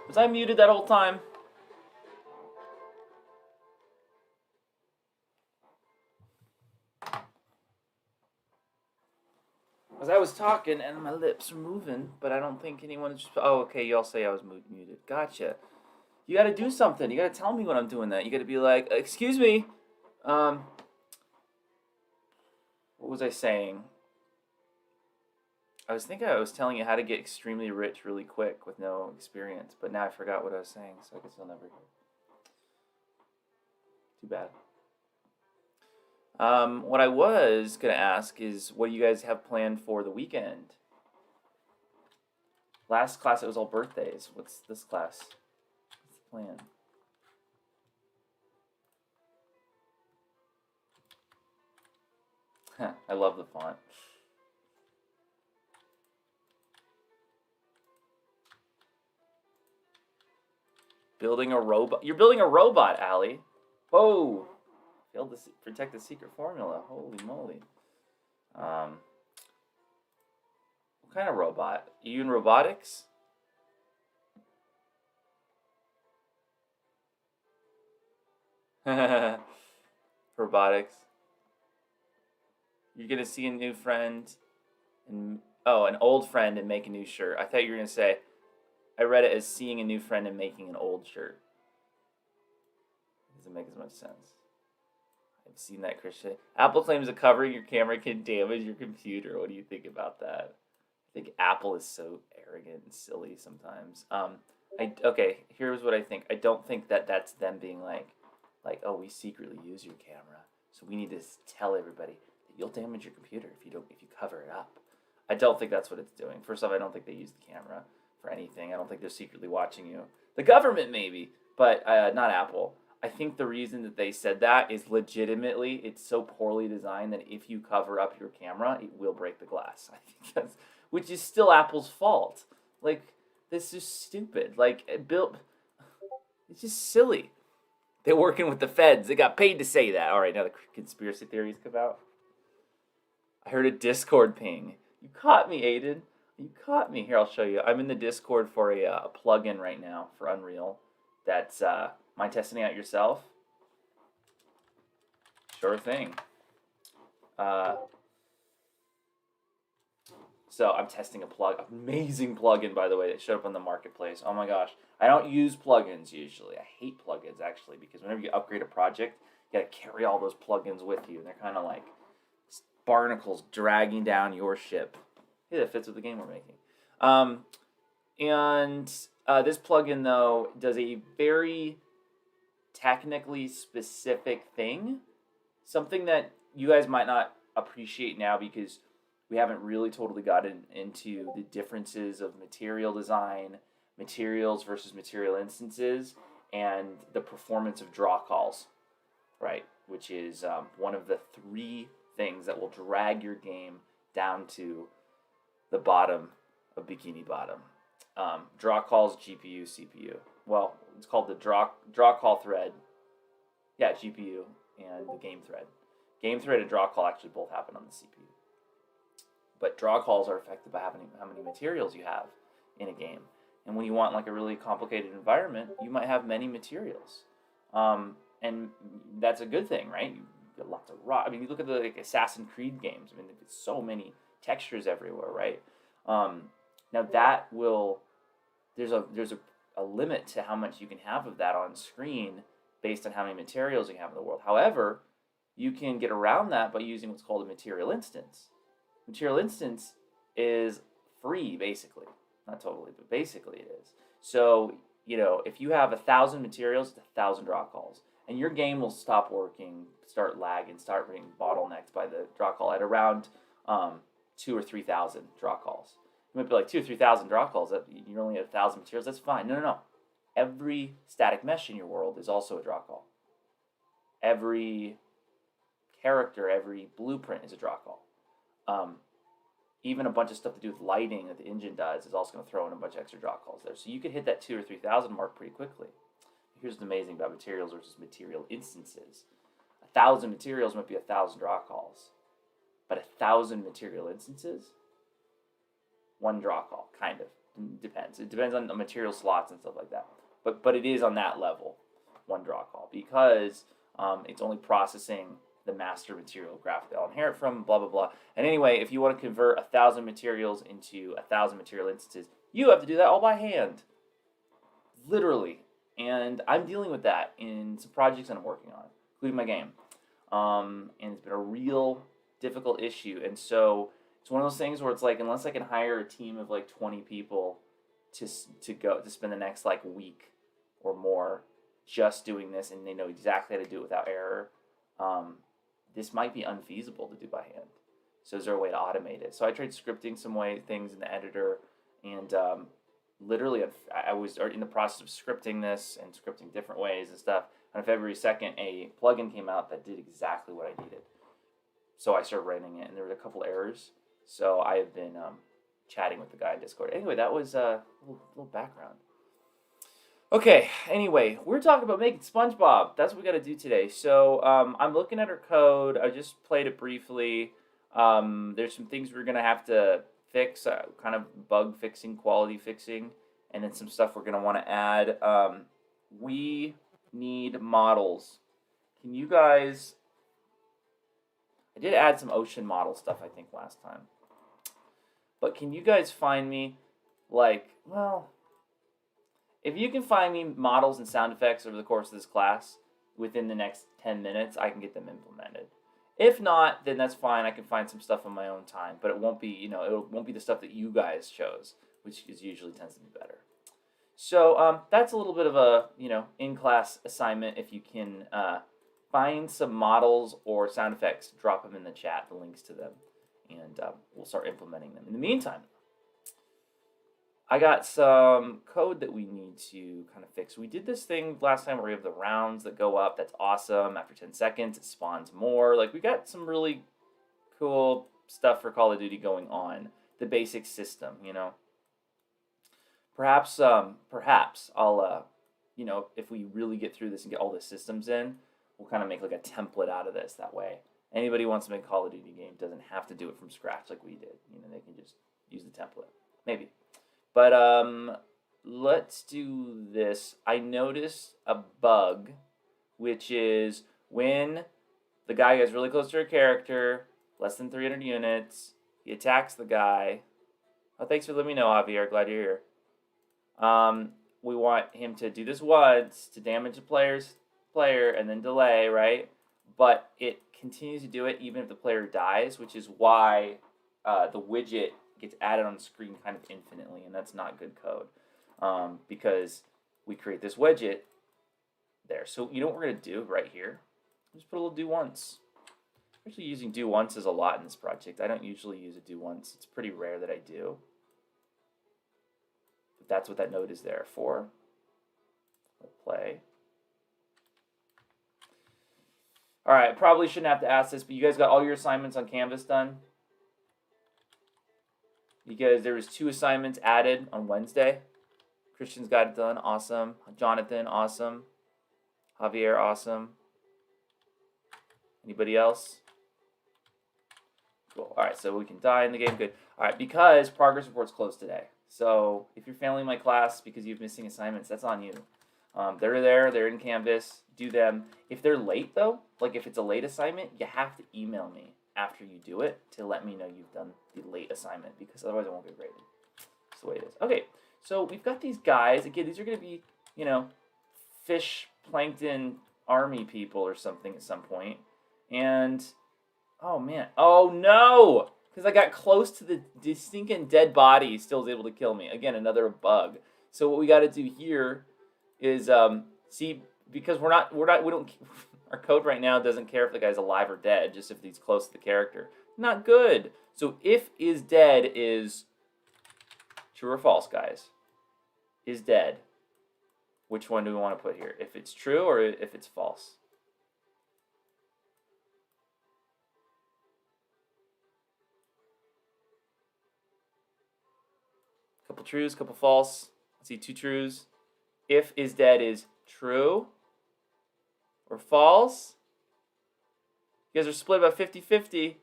Was I muted that whole time? Because I was talking and my lips were moving, but I don't think anyone just. Oh, okay. Y'all say I was muted. Gotcha. You got to do something. You got to tell me when I'm doing that. You got to be like, "Excuse me." Um, what was I saying? I was thinking I was telling you how to get extremely rich really quick with no experience, but now I forgot what I was saying, so I guess I'll never hear. Too bad. What I was gonna ask is, what do you guys have planned for the weekend? Last class it was all birthdays. What's this class? What's the plan? I love the font. Building a robot. You're building a robot, Allie. Whoa. Failed to protect the secret formula. Holy moly. What kind of robot? Are you in robotics? Robotics. You're gonna see a new friend and an old friend and make a new shirt. I thought you were gonna say I read it as seeing a new friend and making an old shirt. Doesn't make as much sense. I've seen that, Christian. Apple claims that covering your camera can damage your computer. What do you think about that? I think Apple is so arrogant and silly sometimes. Okay. Here's what I think. I don't think that that's them being like, oh, we secretly use your camera, so we need to tell everybody that you'll damage your computer if you cover it up. I don't think that's what it's doing. First off, I don't think they use the camera for anything. I don't think they're secretly watching you. The government maybe, but not Apple. I think the reason that they said that is legitimately it's so poorly designed that if you cover up your camera, it will break the glass. I think that's which is still Apple's fault. Like this is stupid. Like it's just silly. They're working with the feds. They got paid to say that. All right, now the conspiracy theories come out. I heard a Discord ping. You caught me, Aiden. You caught me. Here, I'll show you. I'm in the Discord for a plugin right now for Unreal. That's mind testing out yourself. Sure thing. So I'm testing a amazing plugin, by the way, that showed up on the marketplace. Oh my gosh. I don't use plugins usually. I hate plugins actually because whenever you upgrade a project, you gotta carry all those plugins with you. And they're kind of like barnacles dragging down your ship. Hey, that fits with the game we're making. And this plugin, though, does a very technically specific thing. Something that you guys might not appreciate now because we haven't really totally gotten into the differences of material design, materials versus material instances, and the performance of draw calls, right? Which is one of the three things that will drag your game down to the bottom of Bikini Bottom. Draw calls, GPU, CPU. Well, it's called the draw call thread. Yeah, GPU and the game thread. Game thread and draw call actually both happen on the CPU. But draw calls are affected by how many materials you have in a game. And when you want like a really complicated environment, you might have many materials. And that's a good thing, right? You get lots of raw. I mean, you look at the like Assassin's Creed games. I mean, there's so many textures everywhere, right? Now that will there's a limit to how much you can have of that on screen based on how many materials you have in the world. However, you can get around that by using what's called a material instance. Material instance is free, basically. Not totally, but basically it is. So, if you have 1,000 materials, it's 1,000 draw calls. And your game will stop working, start lagging, start being bottlenecked by the draw call at around 2,000 or 3,000 draw calls. It might be like 2,000 or 3,000 draw calls. That you only have 1,000 materials. That's fine. No. Every static mesh in your world is also a draw call. Every character, every blueprint is a draw call. Even a bunch of stuff to do with lighting that the engine does is also going to throw in a bunch of extra draw calls there. So you could hit that 2,000 or 3,000 mark pretty quickly. Here's what's amazing about materials versus material instances. 1,000 materials might be 1,000 draw calls, but 1,000 material instances, one draw call, kind of. depends. It depends on the material slots and stuff like that. But it is on that level, one draw call, because it's only processing the master material graph they'll inherit from, blah, blah, blah. And anyway, if you want to convert 1,000 materials into 1,000 material instances, you have to do that all by hand. Literally. And I'm dealing with that in some projects that I'm working on, including my game. And it's been a real difficult issue. And so it's one of those things where it's like, unless I can hire a team of like 20 people to spend the next like week or more just doing this, and they know exactly how to do it without error, this might be unfeasible to do by hand. So is there a way to automate it? So I tried scripting some things in the editor, and literally I was in the process of scripting this and scripting different ways and stuff. On February 2nd, a plugin came out that did exactly what I needed. So I started writing it, and there were a couple errors. So I have been chatting with the guy in Discord. Anyway, that was a little background. Okay, anyway, we're talking about making Sponegebob. That's what we got to do today. So I'm looking at her code. I just played it briefly. There's some things we're going to have to fix, kind of bug fixing, quality fixing, and then some stuff we're going to want to add. We need models. Can you guys... I did add some ocean model stuff, I think, last time. But can you guys find me, like, well... If you can find me models and sound effects over the course of this class within the next 10 minutes, I can get them implemented. If not, then that's fine. I can find some stuff on my own time, but it won't be, it won't be the stuff that you guys chose, which usually tends to be better. So that's a little bit of a, in-class assignment. If you can find some models or sound effects, drop them in the chat, the links to them, and we'll start implementing them. In the meantime, I got some code that we need to kind of fix. We did this thing last time where we have the rounds that go up. That's awesome. After 10 seconds, it spawns more. Like, we got some really cool stuff for Call of Duty going on. The basic system, Perhaps I'll, if we really get through this and get all the systems in, we'll kind of make like a template out of this. That way, anybody who wants to make a Call of Duty game doesn't have to do it from scratch like we did. They can just use the template. Maybe. But let's do this. I noticed a bug, which is when the guy gets really close to a character, less than 300 units, he attacks the guy. Oh, thanks for letting me know, Javier. Glad you're here. We want him to do this once to damage the player and then delay, right? But it continues to do it even if the player dies, which is why the widget gets added on the screen kind of infinitely, and that's not good code, because we create this widget there. So you know what we're going to do right here? Just put a little do once. I'm actually using do once a lot in this project. I don't usually use a do once. It's pretty rare that I do. But that's what that node is there for. Let's play. All right, probably shouldn't have to ask this, but you guys got all your assignments on Canvas done? Because there was 2 assignments added on Wednesday. Christian's got it done. Awesome. Jonathan, awesome. Javier, awesome. Anybody else? Cool. All right, so we can die in the game. Good. All right, because progress report's closed today. So if you're failing my class because you're missing assignments, that's on you. They're there. They're in Canvas. Do them. If they're late, though, like if it's a late assignment, you have to email me after you do it to let me know you've done the late assignment, because otherwise it won't get graded. That's the way it is. Okay, so we've got these guys. Again, these are going to be, fish plankton army people or something at some point. And, oh man. Oh no! Because I got close to the stinking dead body, he still was able to kill me. Again, another bug. So what we got to do here is, see, because we don't... Our code right now doesn't care if the guy's alive or dead, just if he's close to the character. Not good. So if is dead is true or false, guys. Is dead. Which one do we want to put here? If it's true or if it's false? Couple trues, couple false. Let's see, 2 trues. If is dead is true or false? You guys are split about 50-50.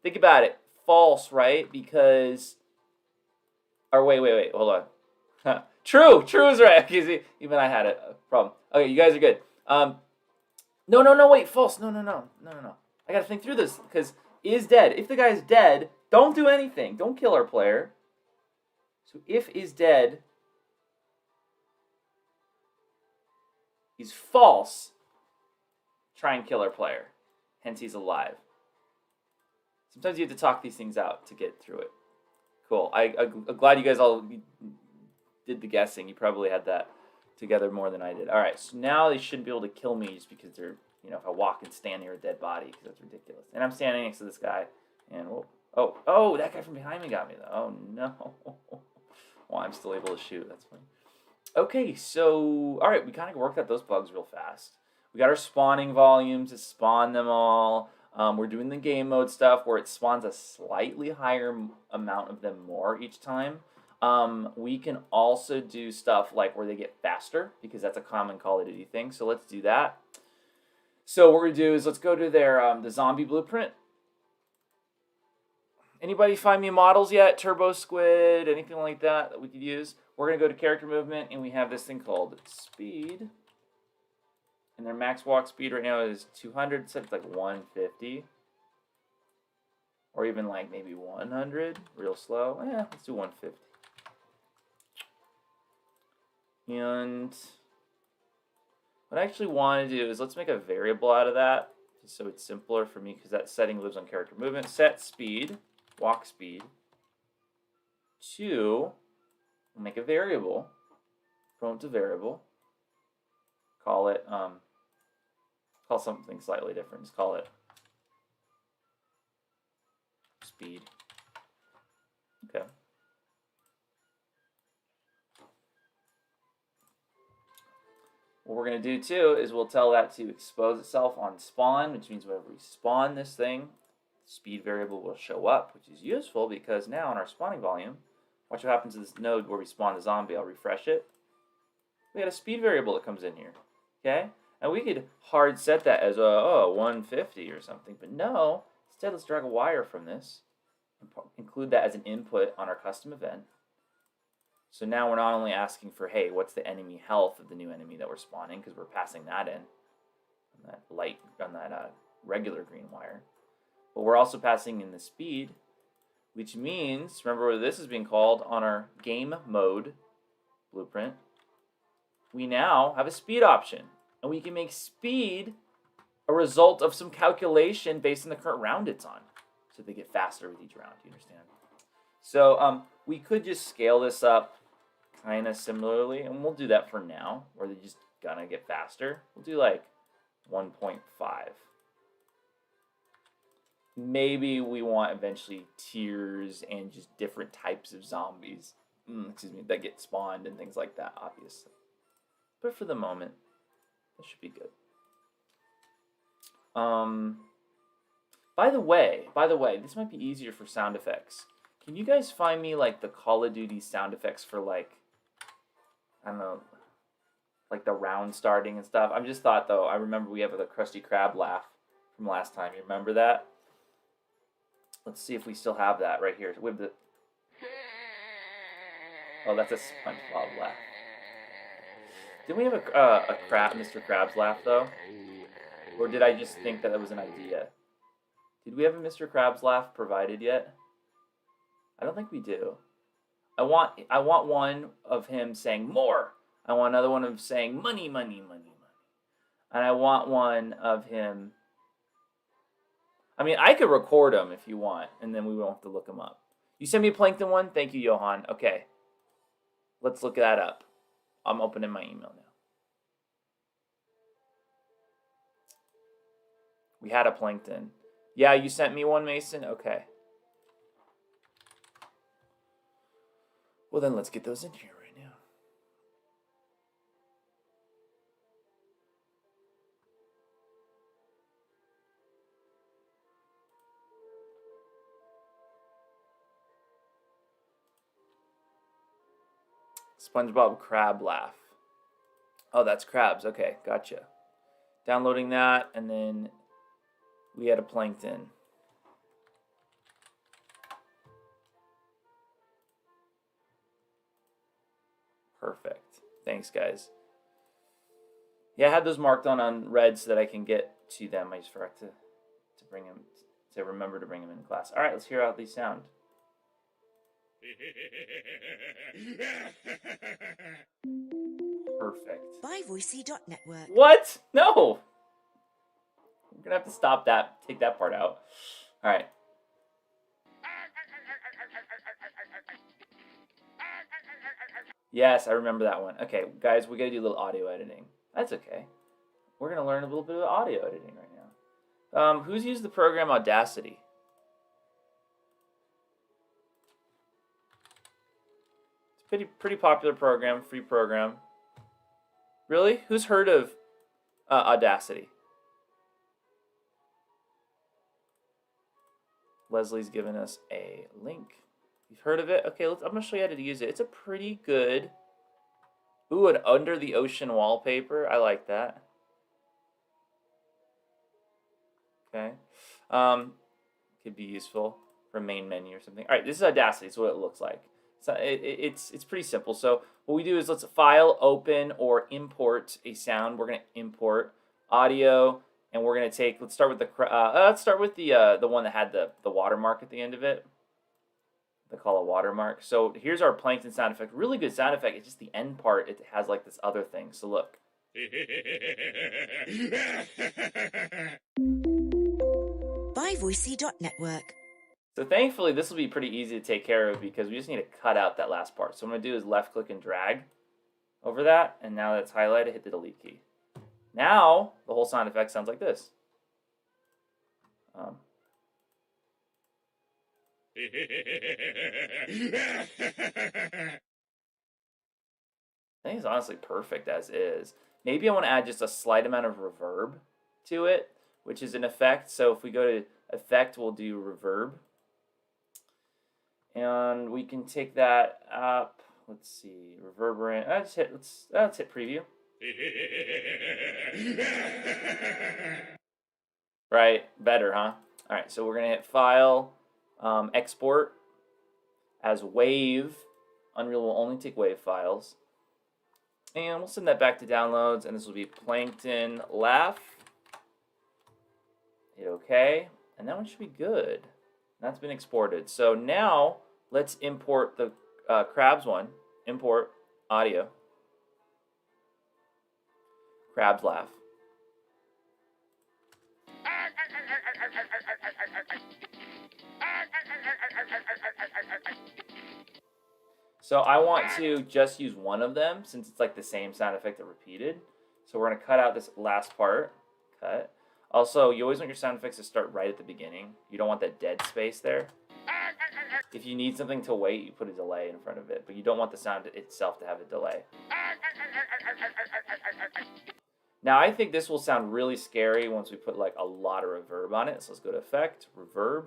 Think about it. False, right? Because... Or wait. Hold on. True is right. Even I had a problem. Okay, you guys are good. No, wait, false. No. I gotta think through this because is dead. If the guy's dead, don't do anything. Don't kill our player. So if is dead is false, try and kill our player. Hence he's alive. Sometimes you have to talk these things out to get through it. Cool. I'm glad you guys all did the guessing. You probably had that together more than I did. All right, so now they shouldn't be able to kill me just because they're, if I walk and stand near a dead body, because that's ridiculous. And I'm standing next to this guy, and oh, that guy from behind me got me though. Oh no. Well, I'm still able to shoot. That's funny. Okay, so all right, we kind of worked out those bugs real fast. We got our spawning volume to spawn them all. We're doing the game mode stuff where it spawns a slightly higher amount of them more each time. We can also do stuff like where they get faster because that's a common Call of Duty thing. So let's do that. So what we're gonna do is let's go to their the zombie blueprint. Anybody find me models yet? Turbo Squid, anything like that we could use? We're gonna go to character movement and we have this thing called speed. And their max walk speed right now is 200, so it's like 150. Or even like maybe 100, real slow. Let's do 150. And what I actually want to do is let's make a variable out of that, just so it's simpler for me, because that setting lives on character movement. Set speed, walk speed, to, we'll make a variable, promote to variable, call it, call something slightly different, just call it speed. Okay. What we're going to do too is we'll tell that to expose itself on spawn, which means whenever we spawn this thing, the speed variable will show up, which is useful because now on our spawning volume, watch what happens to this node where we spawn the zombie. I'll refresh it. We got a speed variable that comes in here. Okay? And we could hard set that as 150 or something, but no. Instead, let's drag a wire from this and include that as an input on our custom event. So now we're not only asking for, hey, what's the enemy health of the new enemy that we're spawning, because we're passing that in on that light, on that regular green wire. But we're also passing in the speed, which means, remember what this is being called on our game mode blueprint, we now have a speed option. And we can make speed a result of some calculation based on the current round it's on. So they get faster with each round, you understand? So we could just scale this up kind of similarly, and we'll do that for now, where they're just gonna get faster. We'll do like 1.5. Maybe we want eventually tiers and just different types of zombies, that get spawned and things like that, obviously. But for the moment, that should be good. By the way, this might be easier for sound effects. Can you guys find me like the Call of Duty sound effects for like, I don't know, like the round starting and stuff? I just thought though, I remember we have the Krusty Krab laugh from last time. You remember that? Let's see if we still have that right here. With the that's a SpongeBob laugh. Didn't we have a Mr. Krabs laugh though? Or did I just think that was an idea? Did we have a Mr. Krabs laugh provided yet? I don't think we do. I want one of him saying more. I want another one of him saying money. And I want one of him. I mean, I could record him if you want, and then we won't have to look him up. You sent me a Plankton one? Thank you, Johan. Okay. Let's look that up. I'm opening my email now. We had a Plankton. Yeah, you sent me one, Mason? Okay. Well, then let's get those in here right now. SpongeBob Crab laugh. Oh, that's crabs. Okay, gotcha. Downloading that, and then we had a Plankton. Perfect. Thanks, guys. Yeah, I had those marked on red so that I can get to them. I just forgot to bring them, to remember to bring them in class. All right, let's hear how these sound. Perfect. ByVoicey.network. What? No. We're gonna have to stop that. Take that part out. All right. Yes, I remember that one. Okay, guys, we gotta do a little audio editing. That's okay. We're gonna learn a little bit of audio editing right now. Who's used the program Audacity? It's a pretty popular program, free program. Really? Who's heard of Audacity? Leslie's given us a link. You've heard of it? Okay, I'm gonna show you how to use it. It's a pretty good. Ooh, an under the ocean wallpaper. I like that. Okay. Could be useful for main menu or something. All right, this is Audacity. It's what it looks like. So it's pretty simple. So what we do is let's file, open, or import a sound. We're gonna import audio, and we're gonna take. Let's start with the one that had the watermark at the end of it. They call a watermark. So here's our plankton sound effect. Really good sound effect. It's just the end part. It has like this other thing. So look. ByVoicey.network. So thankfully, this will be pretty easy to take care of because we just need to cut out that last part. So what I'm going to do is left click and drag over that. And now that's highlighted, hit the delete key. Now, the whole sound effect sounds like this. I think it's honestly perfect as is. Maybe I want to add just a slight amount of reverb to it, which is an effect. So if we go to effect, we'll do reverb. And we can take that up. Let's see, reverberant. Let's hit preview. Right, better, huh? All right, so we're gonna hit File, Export as WAV. Unreal will only take WAV files, and we'll send that back to downloads. And this will be Plankton Laugh. Hit OK, and that one should be good. That's been exported. So now let's import the Crabs one. Import audio. Crabs laugh. So I want to just use one of them since it's like the same sound effect that repeated. So we're going to cut out this last part. Cut. Also, you always want your sound effects to start right at the beginning. You don't want that dead space there. If you need something to wait, you put a delay in front of it, but you don't want the sound itself to have a delay. Now, I think this will sound really scary once we put like a lot of reverb on it. So let's go to Effect, Reverb.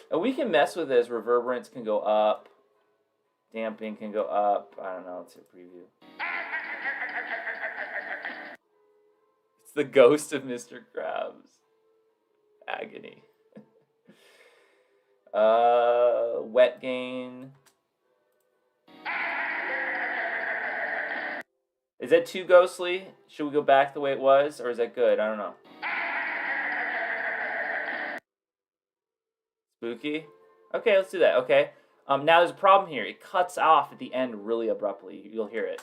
And we can mess with this. Reverberance can go up. Damping can go up. I don't know. Let's hit preview. It's the ghost of Mr. Krabs. Agony. Wet gain. Is that too ghostly? Should we go back the way it was, or is that good? I don't know. Spooky? Okay, let's do that. Okay. Now there's a problem here. It cuts off at the end really abruptly. You'll hear it.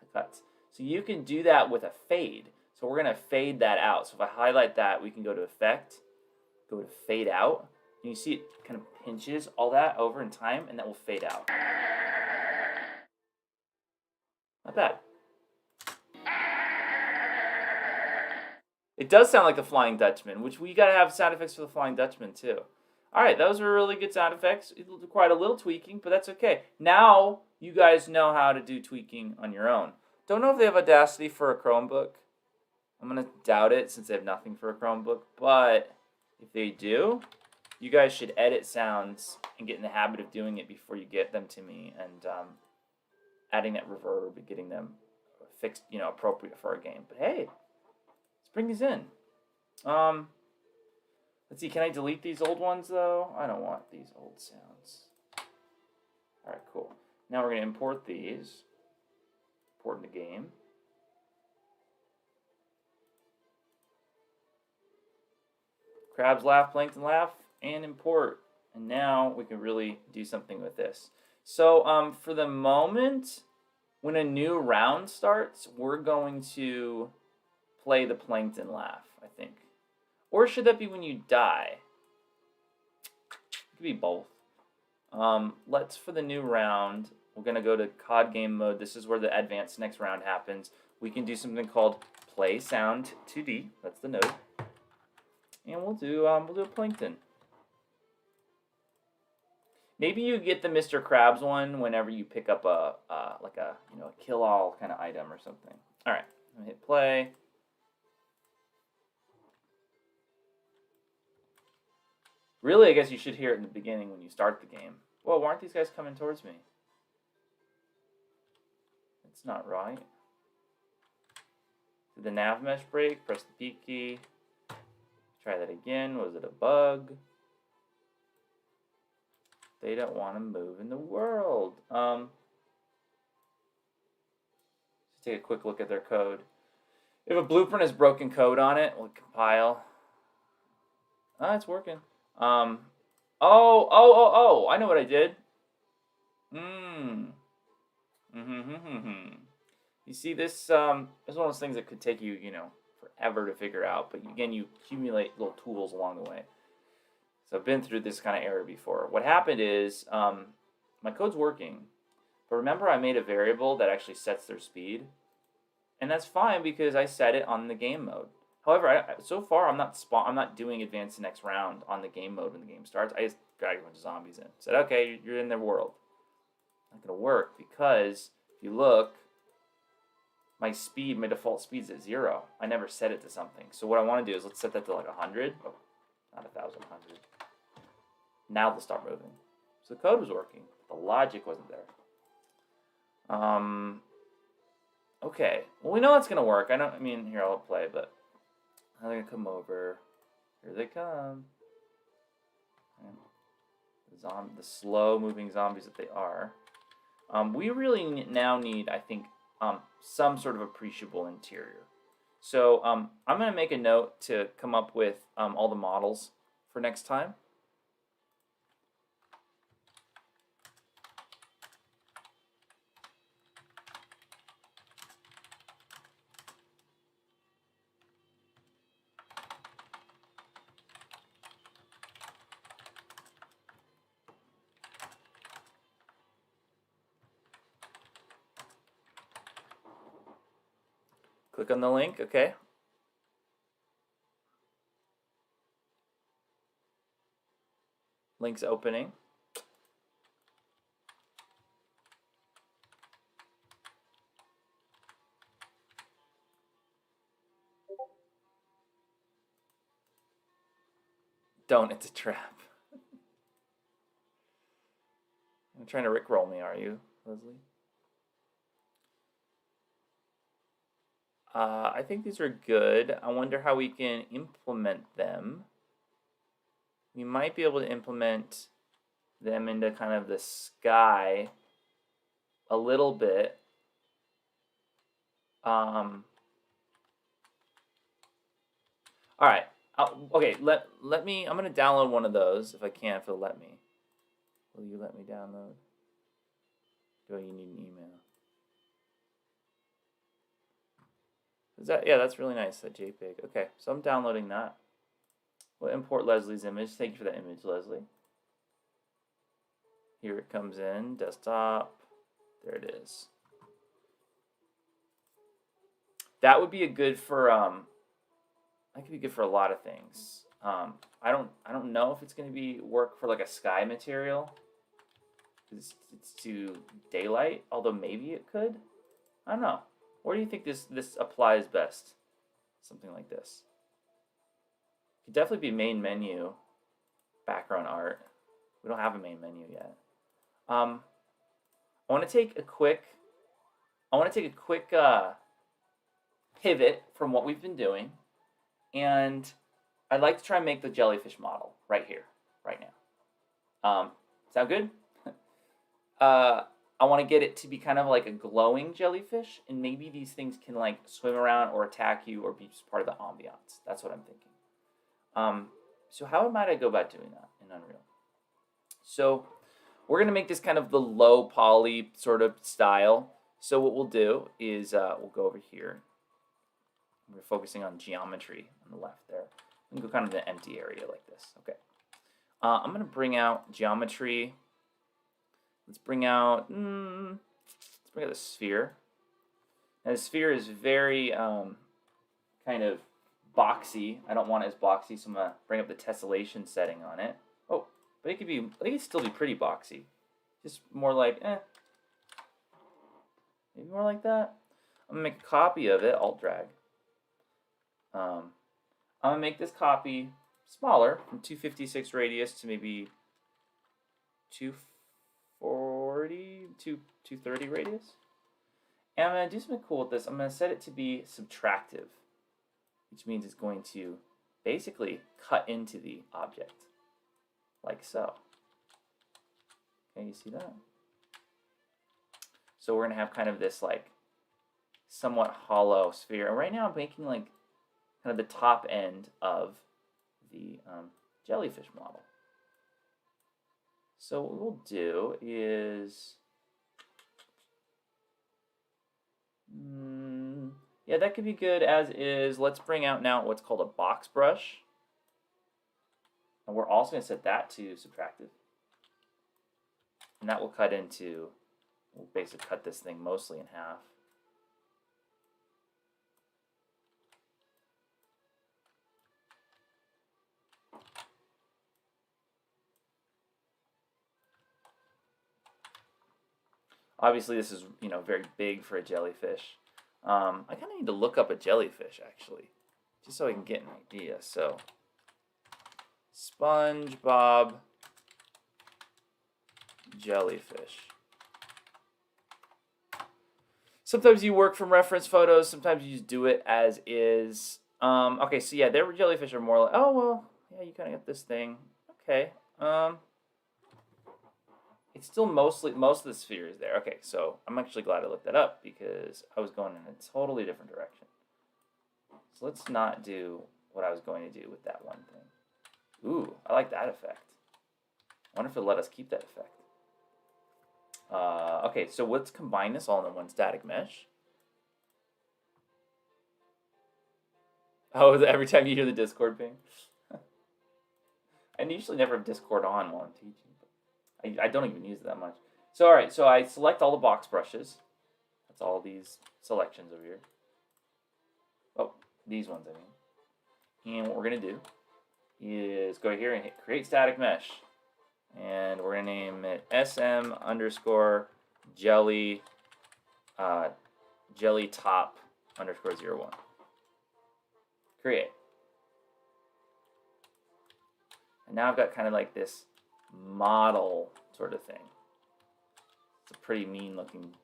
It cuts. So you can do that with a fade. So we're going to fade that out. So if I highlight that, we can go to Effect, go to Fade Out. And you see it kind of pinches all that over in time, and that will fade out. Not bad. It does sound like the Flying Dutchman, which we got to have sound effects for the Flying Dutchman too. All right, those were really good sound effects. It required a little tweaking, but that's okay. Now you guys know how to do tweaking on your own. Don't know if they have Audacity for a Chromebook. I'm going to doubt it since they have nothing for a Chromebook, but if they do, you guys should edit sounds and get in the habit of doing it before you get them to me, and adding that reverb and getting them fixed, appropriate for our game. But hey, let's bring these in. Um, let's see. Can I delete these old ones though? I don't want these old sounds. All right, cool. Now we're gonna import these. Import in the game. Crabs laugh, plankton laugh, and import. And now we can really do something with this. So for the moment, when a new round starts, we're going to play the plankton laugh, I think. Or should that be when you die? It could be both. Let's, for the new round, we're going to go to COD game mode. This is where the advanced next round happens. We can do something called play sound 2D. That's the node. And we'll do a plankton. Maybe you get the Mr. Krabs one whenever you pick up a like a kill all kind of item or something. All right, I'm gonna hit play. Really, I guess you should hear it in the beginning when you start the game. Whoa, why aren't these guys coming towards me? It's not right. Did the nav mesh break? Press the P key. Try that again. Was it a bug? They don't want to move in the world. Let's take a quick look at their code. If a blueprint has broken code on it, we'll compile. Ah, it's working. Oh, I know what I did. You see, this is one of those things that could take you, forever to figure out. But again, you accumulate little tools along the way. So I've been through this kind of error before. What happened is my code's working, but remember I made a variable that actually sets their speed, and that's fine because I set it on the game mode. However, so far I'm not doing advance the next round on the game mode when the game starts. I just dragged a bunch of zombies in. Said, okay, you're in their world. Not gonna work because if you look, my default speed's at 0. I never set it to something. So what I want to do is let's set that to like 100. Oh, not 1,000, 100. Now they'll start moving. So the code was working. The logic wasn't there. Okay. Well, we know it's gonna work. Here I'll play, but now they're gonna come over. Here they come. The slow-moving zombies that they are. We really now need, I think, some sort of appreciable interior. So I'm gonna make a note to come up with all the models for next time. Click on the link, okay? Link's opening. Don't, it's a trap. You're trying to rickroll me, are you, Leslie? I think these are good. I wonder how we can implement them. We might be able to implement them into kind of the sky a little bit. All right. Okay. Let me. I'm gonna download one of those if I can. If it'll let me. Will you let me download? Do you need an email? Yeah, that's really nice, that JPEG. Okay, so I'm downloading that. We'll import Leslie's image. Thank you for that image, Leslie. Here it comes in, desktop. There it is. That would be good for that could be good for a lot of things. I don't know if it's going to work for like a sky material. It's too daylight, although maybe it could. I don't know. Where do you think this applies best? Something like this. Could definitely be main menu, background art. We don't have a main menu yet. I want to take a quick pivot from what we've been doing, and I'd like to try and make the jellyfish model right here, right now. Sound good? I want to get it to be kind of like a glowing jellyfish, and maybe these things can like swim around or attack you or be just part of the ambiance. That's what I'm thinking. So how might I go about doing that in Unreal? So we're going to make this kind of the low poly sort of style. So what we'll do is we'll go over here. We're focusing on geometry on the left there. We can go kind of an empty area like this. Okay. I'm going to bring out geometry. Let's bring out the sphere. Now the sphere is very kind of boxy. I don't want it as boxy, so I'm gonna bring up the tessellation setting on it. Oh, but it could still be pretty boxy. Just more like maybe more like that. I'm gonna make a copy of it. Alt drag. I'm gonna make this copy smaller from 256 radius to maybe 240, 230 radius. And I'm going to do something cool with this. I'm going to set it to be subtractive, which means it's going to basically cut into the object, like so. Okay, you see that? So we're going to have kind of this like somewhat hollow sphere. And right now I'm making like kind of the top end of the jellyfish model. So what we'll do is, yeah, that could be good as is. Let's bring out now what's called a box brush. And we're also going to set that to subtractive. And that will cut into, we'll basically cut this thing mostly in half. Obviously, this is very big for a jellyfish. I kind of need to look up a jellyfish actually, just so I can get an idea. So, Sponegebob jellyfish. Sometimes you work from reference photos. Sometimes you just do it as is. Okay, so yeah, their jellyfish are more like. Oh well, yeah, you kind of get this thing. Okay. It's still most of the sphere is there. Okay, so I'm actually glad I looked that up because I was going in a totally different direction. So let's not do what I was going to do with that one thing. Ooh, I like that effect. I wonder if it'll let us keep that effect. Okay, so let's combine this all in one static mesh. Oh, every time you hear the Discord ping? I usually never have Discord on while I'm teaching. I don't even use it that much. So, all right, so I select all the box brushes. That's all these selections over here. Oh, these ones, I mean. And what we're going to do is go here and hit Create Static Mesh. And we're going to name it SM underscore jelly jelly top underscore 01. Create. And now I've got kind of like this model sort of thing. It's a pretty mean looking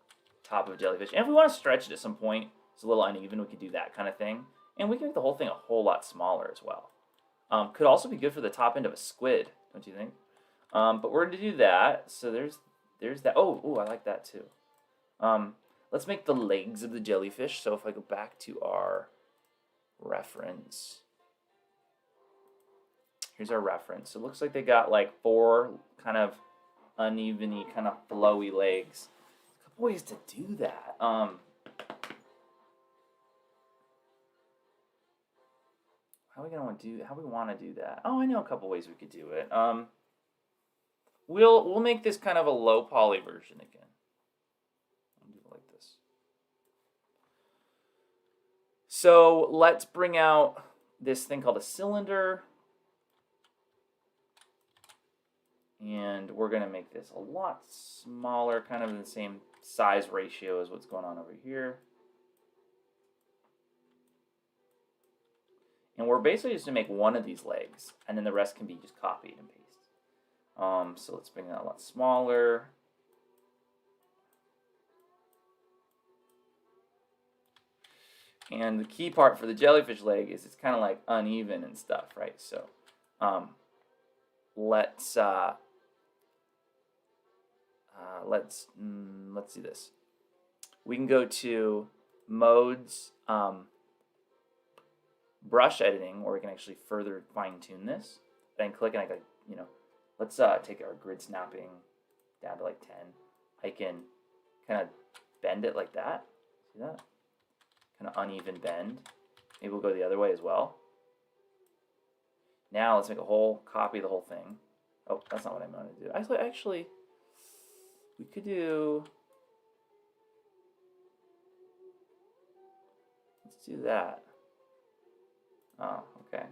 top of a jellyfish. And if we want to stretch it at some point, it's a little uneven, we could do that kind of thing. And we can make the whole thing a whole lot smaller as well. Could also be good for the top end of a squid, don't you think? But we're going to do that. So there's that. Oh, I like that too. Let's make the legs of the jellyfish. So if I go back to our reference, here's our reference. It looks like they got like 4 kind of uneven-y, kind of flowy legs. A couple ways to do that. How we want to do that? Oh, I know a couple ways we could do it. We'll make this kind of a low poly version again. I'll do it like this. So let's bring out this thing called a cylinder. And we're going to make this a lot smaller, kind of in the same size ratio as what's going on over here. And we're basically just going to make one of these legs, and then the rest can be just copied and pasted. So let's bring that a lot smaller. And the key part for the jellyfish leg is it's kind of like uneven and stuff, right? So um, let's let's do this. We can go to modes, brush editing, or we can actually further fine tune this. Then click and I got, let's take our grid snapping down to like 10. I can kind of bend it like that. See that? Kind of uneven bend. Maybe we'll go the other way as well. Now let's make a whole copy of the whole thing. Oh, that's not what I wanted to do. Actually, we could do. Let's do that. Oh, okay.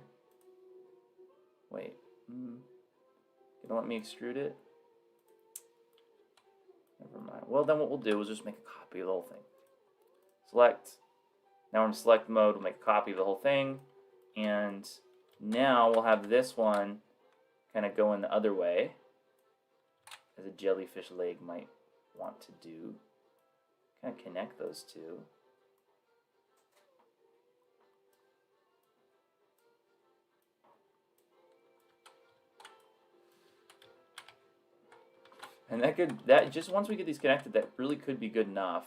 Wait. Gonna let me extrude it? Never mind. Well, then what we'll do is just make a copy of the whole thing. Select. Now we're in select mode. We'll make a copy of the whole thing. And now we'll have this one kind of going the other way, as a jellyfish leg might want to do. Kind of connect those two. And that just once we get these connected, that really could be good enough.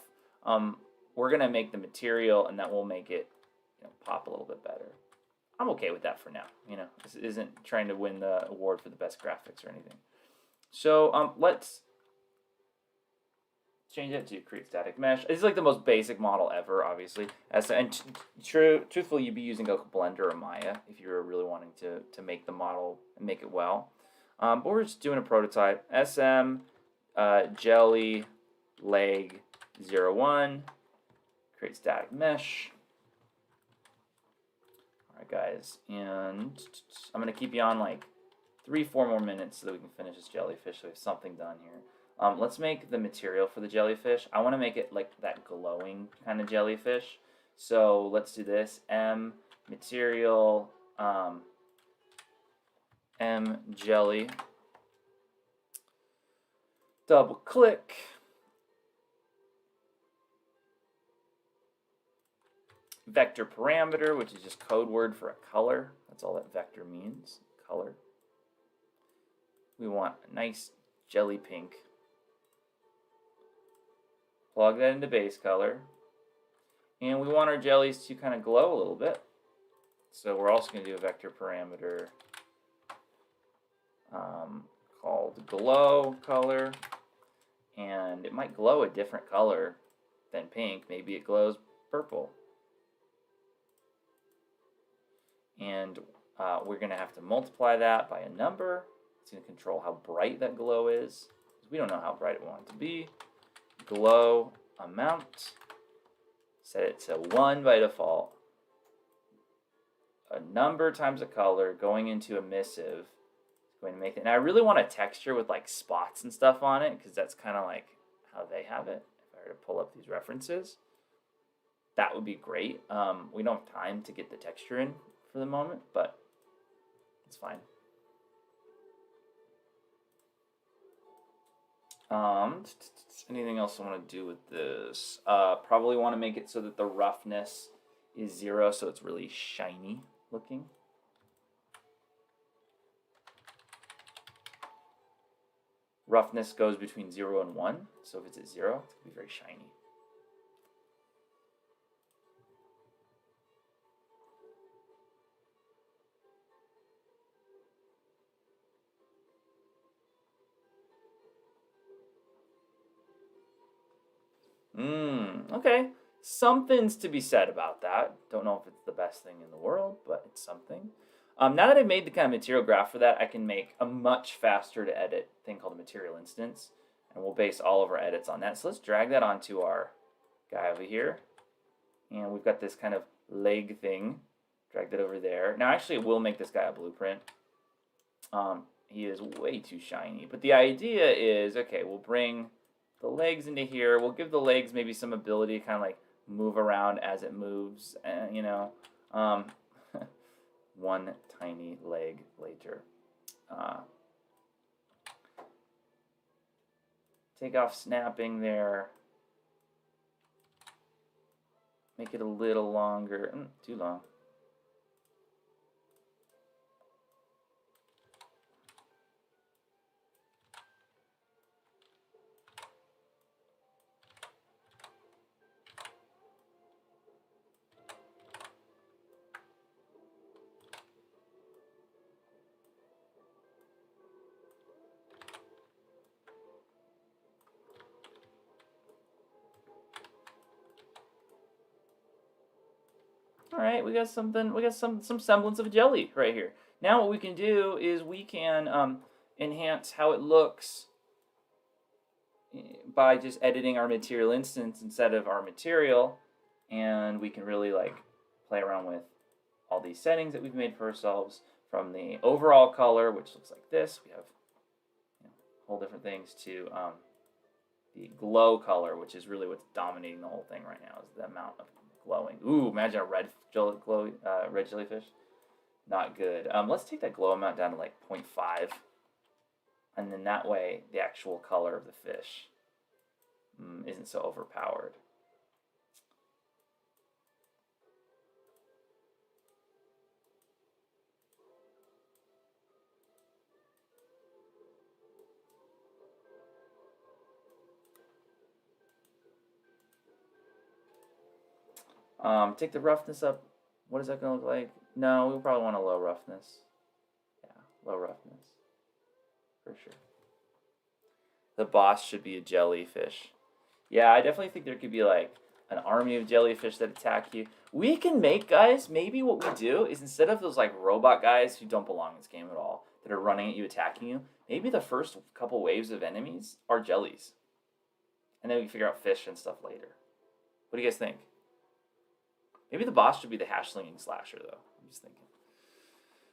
We're gonna make the material, and that will make it, pop a little bit better. I'm okay with that for now. This isn't trying to win the award for the best graphics or anything. So let's change it to create static mesh. This is like the most basic model ever, obviously. And truthfully, you'd be using a Blender or Maya if you were really wanting to make the model and make it well. But we're just doing a prototype. SM jelly leg 01. Create static mesh. Alright guys, and I'm going to keep you on like 3-4 more minutes so that we can finish this jellyfish so we have something done here. Let's make the material for the jellyfish. I want to make it like that glowing kind of jellyfish. So let's do this. M material M jelly. Double click. Vector parameter, which is just code word for a color. That's all that vector means, color. We want a nice jelly pink. Plug that into base color. And we want our jellies to kind of glow a little bit. So we're also going to do a vector parameter called glow color. And it might glow a different color than pink. Maybe it glows purple. And we're going to have to multiply that by a number. It's going to control how bright that glow is. We don't know how bright we want it to be. Glow amount. Set it to 1 by default. A number times a color going into emissive is going to make it. And I really want a texture with like spots and stuff on it, because that's kind of like how they have it. If I were to pull up these references, that would be great. We don't have time to get the texture in for the moment, but it's fine. Anything else I want to do with this? Probably want to make it so that the roughness is 0, so it's really shiny looking. Roughness goes between 0 and 1, so if it's at 0, it's going to be very shiny. Okay. Something's to be said about that. Don't know if it's the best thing in the world, but it's something. Now that I've made the kind of material graph for that, I can make a much faster to edit thing called a material instance, and we'll base all of our edits on that. So let's drag that onto our guy over here, and we've got this kind of leg thing. Drag that over there. Now actually we'll make this guy a blueprint. He is way too shiny, but the idea is, okay, we'll bring the legs into here. We'll give the legs maybe some ability to kind of like move around as it moves, one tiny leg later. Take off snapping there. Make it a little longer. Too long. All right, we got something. We got some semblance of a jelly right here. Now what we can do is we can enhance how it looks by just editing our material instance instead of our material, and we can really like play around with all these settings that we've made for ourselves, from the overall color, which looks like this. We have whole different things, to the glow color, which is really what's dominating the whole thing right now, is the amount of glowing. Ooh, imagine a red jellyfish. Not good. Let's take that glow amount down to like 0.5, and then that way the actual color of the fish isn't so overpowered. Take the roughness up. What is that going to look like? No, we'll probably want a low roughness. Yeah, low roughness. For sure. The boss should be a jellyfish. Yeah, I definitely think there could be like an army of jellyfish that attack you. We can make, guys, maybe what we do is, instead of those like robot guys who don't belong in this game at all, that are running at you, attacking you, maybe the first couple waves of enemies are jellies. And then we can figure out fish and stuff later. What do you guys think? Maybe the boss should be the hash-slinging slasher, though. I'm just thinking.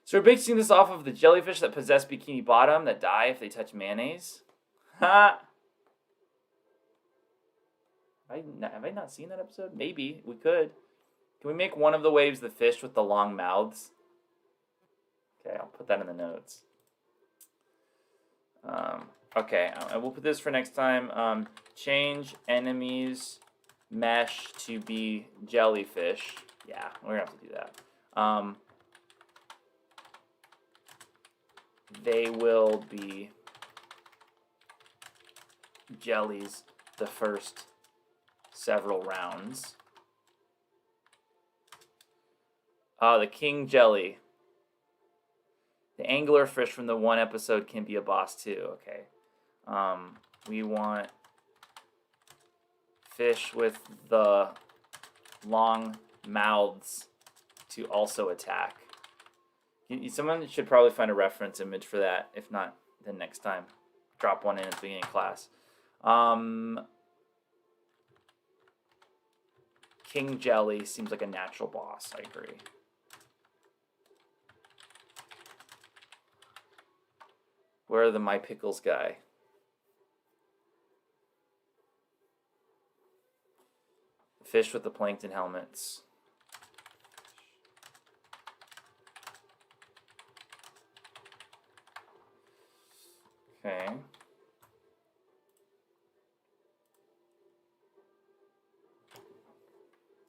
So we're basing this off of the jellyfish that possess Bikini Bottom that die if they touch mayonnaise. Ha! Have I not seen that episode? Maybe. We could. Can we make one of the waves the fish with the long mouths? Okay, I'll put that in the notes. Okay, I will put this for next time. Change enemies mesh to be jellyfish. Yeah, we're gonna have to do that. They will be jellies the first several rounds. The king jelly. The anglerfish from the one episode can be a boss too. Okay. We want fish with the long mouths to also attack. Someone should probably find a reference image for that. If not, then next time, drop one in at the beginning of class. King Jelly seems like a natural boss. I agree. Where are the My Pickles guy? Fish with the plankton helmets. Okay.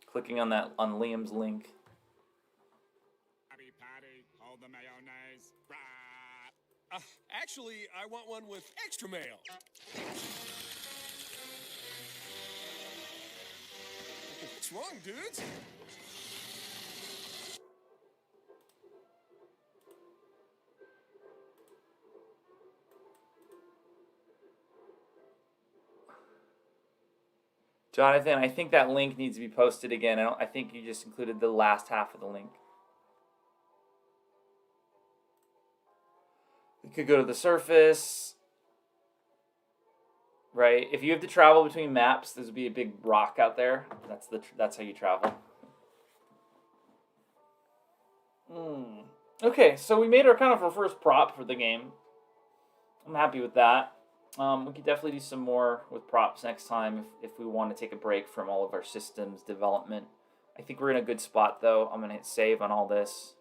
Clicking on Liam's link. Patty, hold the mayonnaise. Actually, I want one with extra mayo. What's wrong, dudes? Jonathan, I think that link needs to be posted again. I think you just included the last half of the link. You could go to the surface, right? If you have to travel between maps, there's would be a big rock out there. That's how you travel. Okay, so we made our first prop for the game. I'm happy with that. We could definitely do some more with props next time if we want to take a break from all of our systems development. I think we're in a good spot, though. I'm going to hit save on all this.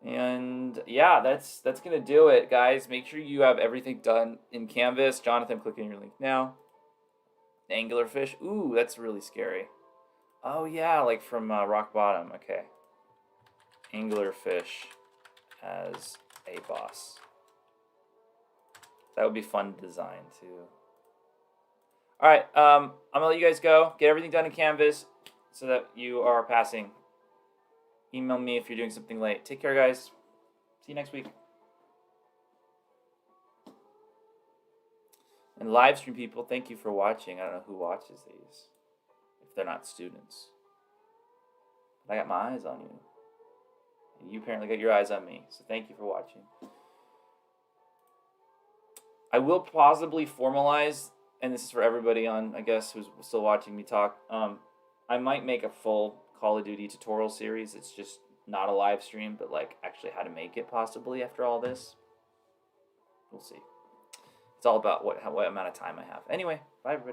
And yeah, that's going to do it, guys. Make sure you have everything done in Canvas. Jonathan, click on your link now. Anglerfish. Ooh, that's really scary. Oh yeah, like from Rock Bottom. Okay. Anglerfish as a boss. That would be fun to design too. All right, I'm gonna let you guys go. Get everything done in Canvas so that you are passing. Email me if you're doing something late. Take care, guys. See you next week. And live stream people, thank you for watching. I don't know who watches these if they're not students. But I got my eyes on you. And you apparently got your eyes on me. So thank you for watching. I will possibly formalize, and this is for everybody on, I guess, who's still watching me talk. I might make a full Call of Duty tutorial series. It's just not a live stream, but like actually how to make it possibly after all this. We'll see. It's all about what amount of time I have. Anyway, bye everybody.